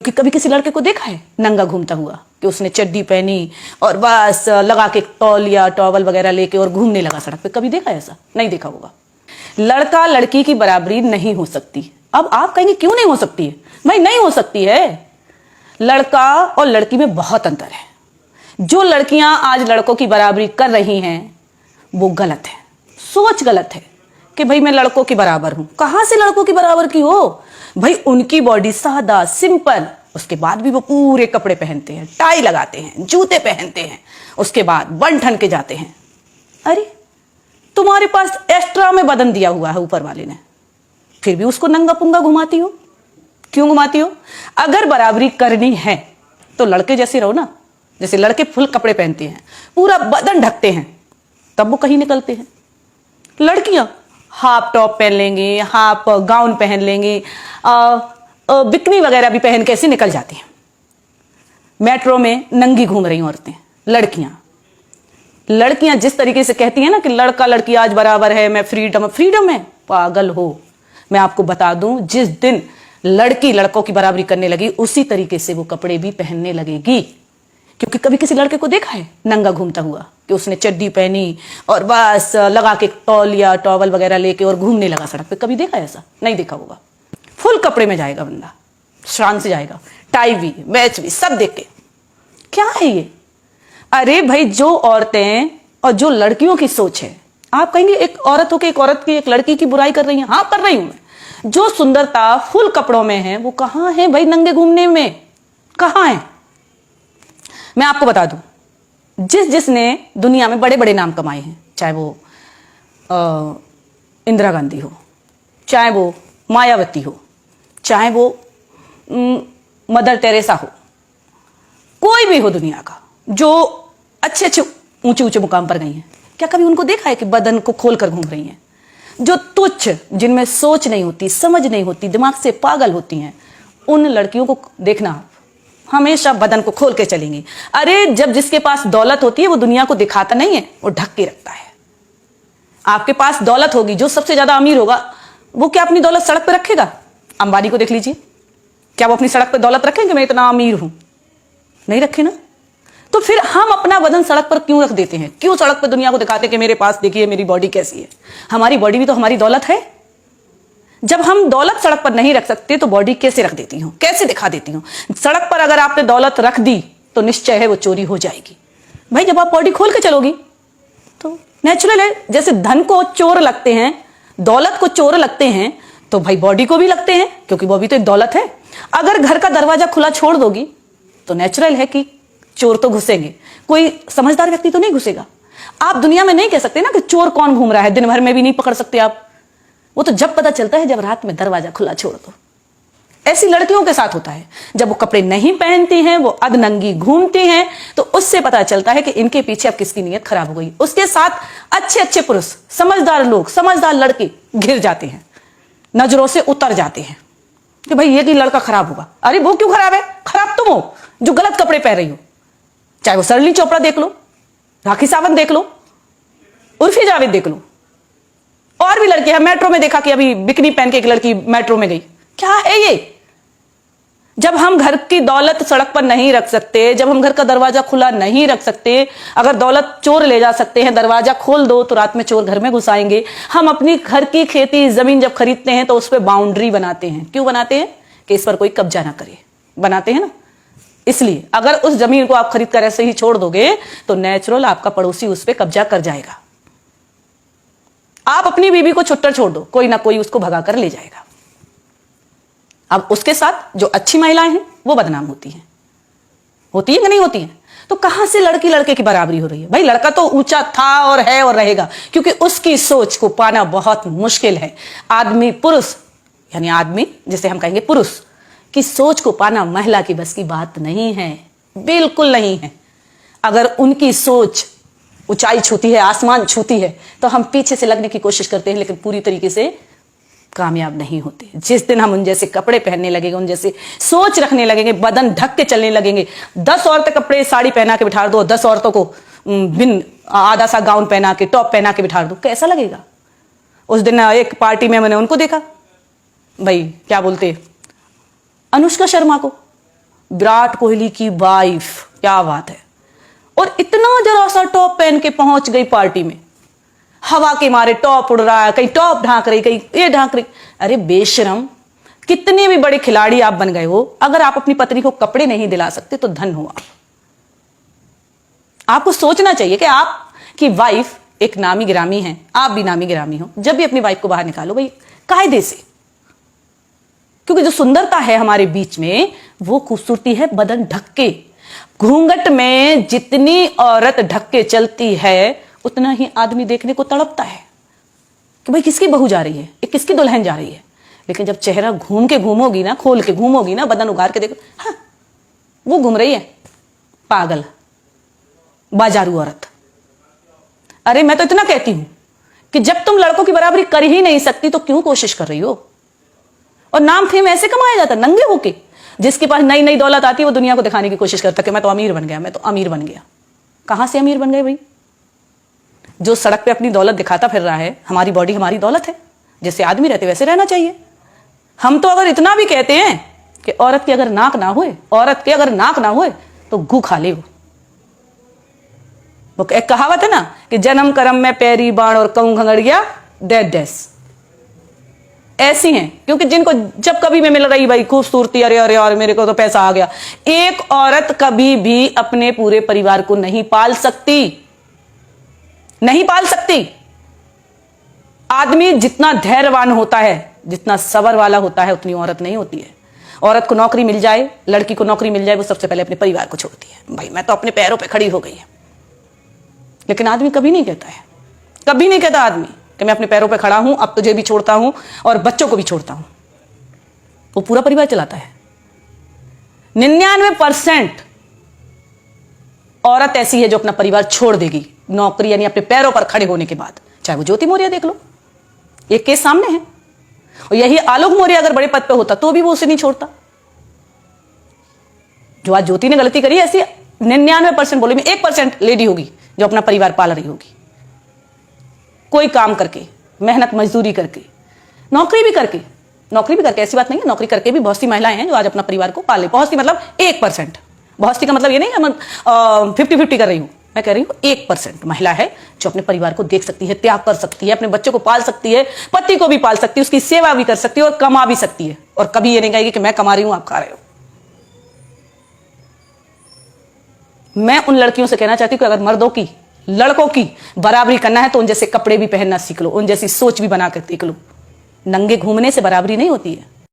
कि कभी किसी लड़के को देखा है नंगा घूमता हुआ कि उसने चड्डी पहनी और बस लगा के तौलिया टॉवल वगैरह लेके और घूमने लगा सड़क पे? कभी देखा है ऐसा? नहीं देखा होगा। लड़का लड़की की बराबरी नहीं हो सकती। अब आप कहेंगे क्यों नहीं हो सकती है? भाई नहीं हो सकती है। लड़का और लड़की में बहुत अंतर है। जो लड़कियां आज लड़कों की बराबरी कर रही हैं वो गलत है, सोच गलत है कि भाई मैं लड़कों के बराबर हूं। कहां से लड़कों की बराबर की हो? भाई उनकी बॉडी सादा सिंपल, उसके बाद भी वो पूरे कपड़े पहनते हैं, टाई लगाते हैं, जूते पहनते हैं, उसके बाद बन ठन के जाते हैं। अरे तुम्हारे पास एक्स्ट्रा में बदन दिया हुआ है ऊपर वाले ने, फिर भी उसको नंगा पुंगा घुमाती हो। क्यों घुमाती हो? अगर बराबरी करनी है तो लड़के जैसे रहो ना। जैसे लड़के फुल कपड़े पहनते हैं, पूरा बदन ढकते हैं, तब वो कहीं निकलते हैं। लड़कियां हाफ टॉप पहन लेंगी, हाफ गाउन पहन लेंगी, बिकनी वगैरह भी पहन के ऐसे निकल जाती हैं। मेट्रो में नंगी घूम रही औरतें, लड़कियां जिस तरीके से कहती हैं ना कि लड़का लड़की आज बराबर है, मैं फ्रीडम है, पागल हो। मैं आपको बता दूं, जिस दिन लड़की लड़कों की बराबरी करने लगी उसी तरीके से वो कपड़े भी पहनने लगेगी। क्योंकि कभी किसी लड़के को देखा है नंगा घूमता हुआ कि उसने चड्डी पहनी और बस लगा के तौलिया टॉवल वगैरह लेके और घूमने लगा सड़क पे? कभी देखा है ऐसा? नहीं देखा होगा। फुल कपड़े में जाएगा बंदा, शान से जाएगा, टाई भी, मैच भी, सब देख के। क्या है ये? अरे भाई, जो औरतें और जो लड़कियों की सोच है, आप कहेंगे एक औरत होकर एक औरत की, एक लड़की की बुराई कर रही है। हाँ, कर रही हूं मैं। जो सुंदरता फुल कपड़ों में है वो कहां है भाई नंगे घूमने में? कहां है? मैं आपको बता दूं, जिसने दुनिया में बड़े बड़े नाम कमाए हैं, चाहे वो इंदिरा गांधी हो, चाहे वो मायावती हो, चाहे वो मदर टेरेसा हो, कोई भी हो दुनिया का, जो अच्छे अच्छे ऊंचे ऊंचे मुकाम पर गई हैं, क्या कभी उनको देखा है कि बदन को खोलकर घूम रही हैं? जो तुच्छ, जिनमें सोच नहीं होती, समझ नहीं होती, दिमाग से पागल होती हैं, उन लड़कियों को देखना आप, हमेशा बदन को खोल के चलेंगी। अरे जब जिसके पास दौलत होती है वो दुनिया को दिखाता नहीं है, वो ढक के रखता है। आपके पास दौलत होगी, जो सबसे ज्यादा अमीर होगा वो क्या अपनी दौलत सड़क पर रखेगा? अंबानी को देख लीजिए, क्या वो अपनी सड़क पर दौलत रखेंगे मैं इतना अमीर हूं? नहीं रखे ना। तो फिर हम अपना बदन सड़क पर क्यों रख देते हैं? क्यों सड़क पर दुनिया को दिखाते हैं कि मेरे पास देखिए मेरी बॉडी कैसी है? हमारी बॉडी भी तो हमारी दौलत है। जब हम दौलत सड़क पर नहीं रख सकते तो बॉडी कैसे रख देती हूं, कैसे दिखा देती हूं? सड़क पर अगर आपने दौलत रख दी तो निश्चय है वो चोरी हो जाएगी। भाई जब आप बॉडी खोल के चलोगी तो नेचुरल है। जैसे धन को चोर लगते हैं, दौलत को चोर लगते हैं, तो भाई बॉडी को भी लगते हैं, क्योंकि वो भी तो एक दौलत है। अगर घर का दरवाजा खुला छोड़ दोगी तो नेचुरल है कि चोर तो घुसेंगे, कोई समझदार व्यक्ति तो नहीं घुसेगा। आप दुनिया में नहीं कह सकते ना कि चोर कौन घूम रहा है, दिन भर में भी नहीं पकड़ सकते आप। वो तो जब पता चलता है जब रात में दरवाजा खुला छोड़ दो। ऐसी लड़कियों के साथ होता है, जब वो कपड़े नहीं पहनती हैं, वो अधनंगी घूमती हैं, तो उससे पता चलता है कि इनके पीछे अब किसकी नीयत खराब हो गई। उसके साथ अच्छे अच्छे पुरुष, समझदार लोग, समझदार लड़के घिर जाते हैं, नजरों से उतर जाते हैं कि भाई ये कि लड़का खराब होगा। अरे वो क्यों खराब है? खराब तुम हो जो गलत कपड़े पहन रही हो। चाहे वो सरली चोपड़ा देख लो, राखी सावंत देख लो, उर्फी जावेद देख लो, और भी लड़की है। मेट्रो में देखा कि अभी बिकनी पहन के एक लड़की मेट्रो में गई। क्या है ये? जब हम घर की दौलत सड़क पर नहीं रख सकते, जब हम घर का दरवाजा खुला नहीं रख सकते, अगर दौलत चोर ले जा सकते हैं, दरवाजा खोल दो तो रात में चोर घर में घुस आएंगे। हम अपनी घर की खेती जमीन जब खरीदते हैं तो उस पर बाउंड्री बनाते हैं। क्यों बनाते हैं? कि इस पर कोई कब्जा ना करे, बनाते हैं ना। इसलिए अगर उस जमीन को आप खरीद कर ऐसे ही छोड़ दोगे तो नेचुरल आपका पड़ोसी उस पर कब्जा कर जाएगा। आप अपनी बीवी को छुट्टर छोड़ दो, कोई ना कोई उसको भगा कर ले जाएगा। अब उसके साथ जो अच्छी महिलाएं हैं वो बदनाम होती हैं, होती है कि नहीं होती हैं? तो कहां से लड़की लड़के की बराबरी हो रही है? भाई लड़का तो ऊंचा था और है और रहेगा, क्योंकि उसकी सोच को पाना बहुत मुश्किल है। आदमी, पुरुष, यानी आदमी जिसे हम कहेंगे पुरुष की सोच को पाना महिला की बस की बात नहीं है, बिल्कुल नहीं है। अगर उनकी सोच ऊंचाई छूती है, आसमान छूती है, तो हम पीछे से लगने की कोशिश करते हैं, लेकिन पूरी तरीके से कामयाब नहीं होते। जिस दिन हम उन जैसे कपड़े पहनने लगेंगे, उन जैसे सोच रखने लगेंगे, बदन ढक के चलने लगेंगे, 10 औरतें कपड़े साड़ी पहना के बिठा दो, 10 औरतों को बिन आधा सा गाउन पहना के, टॉप पहना के बिठा दो, कैसा लगेगा? उस दिन एक पार्टी में मैंने उनको देखा, भाई क्या बोलते, अनुष्का शर्मा को, विराट कोहली की वाइफ, क्या बात है। और इतना जरा सा टॉप पहन के पहुंच गई पार्टी में, हवा के मारे टॉप उड़ रहा है, कहीं टॉप ढांक रही, कहीं ये ढांक रही। अरे बेशरम, कितने भी बड़े खिलाड़ी आप बन गए हो, अगर आप अपनी पत्नी को कपड़े नहीं दिला सकते तो धन हो आप। आपको सोचना चाहिए कि आपकी वाइफ एक नामी गिरामी है, आप भी नामी गिरामी हो। जब भी अपनी वाइफ को बाहर निकालो भाई कायदे से, क्योंकि जो सुंदरता है हमारे बीच में वो खूबसूरती है बदन ढक के। घूंघट में जितनी औरत ढक के चलती है उतना ही आदमी देखने को तड़पता है कि भाई किसकी बहू जा रही है, किसकी दुल्हन जा रही है। लेकिन जब चेहरा घूम के घूमोगी ना, खोल के घूमोगी ना, बदन उगार के देखो, हाँ वो घूम रही है पागल बाजारू औरत। अरे मैं तो इतना कहती हूं कि जब तुम लड़कों की बराबरी कर ही नहीं सकती तो क्यों कोशिश कर रही हो। और नाम फेम ऐसे कमाया जाता नंगे होके। जिसके पास नई नई दौलत आती है वो दुनिया को दिखाने की कोशिश करता कि मैं तो अमीर बन गया, मैं तो अमीर बन गया। कहां से अमीर बन गए भाई? जो सड़क पे अपनी दौलत दिखाता फिर रहा है, हमारी बॉडी हमारी दौलत है, जैसे आदमी रहते वैसे रहना चाहिए। हम तो अगर इतना भी कहते हैं कि औरत की अगर नाक ना होए, औरत के अगर नाक ना होए तो गू खा ले। वो एक कहावत है ना कि जन्म कर्म में पैरी बाण और कहूं घंगड़िया डेड डेस, ऐसी हैं। क्योंकि जिनको जब कभी में मिल रही भाई खूबसूरती, अरे अरे और मेरे को तो पैसा आ गया। एक औरत कभी भी अपने पूरे परिवार को नहीं पाल सकती, नहीं पाल सकती। आदमी जितना धैर्यवान होता है, जितना सबर वाला होता है, उतनी औरत नहीं होती है। औरत को नौकरी मिल जाए, लड़की को नौकरी मिल जाए, वो सबसे पहले अपने परिवार को छोड़ती है। भाई मैं तो अपने पैरों पे खड़ी हो गई है। लेकिन आदमी कभी नहीं कहता है, कभी नहीं कहता आदमी कि मैं अपने पैरों पे खड़ा हूं, अब तुझे भी छोड़ता हूं और बच्चों को भी छोड़ता हूं। वो पूरा परिवार चलाता है। 99% औरत ऐसी है जो अपना परिवार छोड़ देगी नौकरी यानी अपने पैरों पर खड़े होने के बाद। चाहे वो ज्योति मौर्य देख लो, एक केस सामने है। और यही आलोक मौर्य अगर बड़े पद पे होता तो भी वो उसे नहीं छोड़ता। जो आज ज्योति ने गलती करी, ऐसी 99% बोले में 1% लेडी होगी जो अपना परिवार पाल रही होगी, कोई काम करके, मेहनत मजदूरी करके, नौकरी भी करके। ऐसी बात नहीं है, नौकरी करके भी बहुत सी महिलाएं हैं जो आज अपना परिवार को पाले। बहुत सी मतलब 1%। बहुत सी का मतलब ये नहीं है 50-50 कर रही हूं, मैं कह रही हूं 1% महिला है जो अपने परिवार को देख सकती है, त्याग कर सकती है, अपने बच्चों को पाल सकती है, पति को भी पाल सकती है, उसकी सेवा भी कर सकती है और कमा भी सकती है। और कभी ये नहीं कहेगी कि मैं कमा रही हूं आप खा रहे हो। मैं उन लड़कियों से कहना चाहती हूं कि अगर मर्दों की, लड़कों की बराबरी करना है तो उन जैसे कपड़े भी पहनना सीख लो, उन जैसी सोच भी बना कर देख लो। नंगे घूमने से बराबरी नहीं होती है।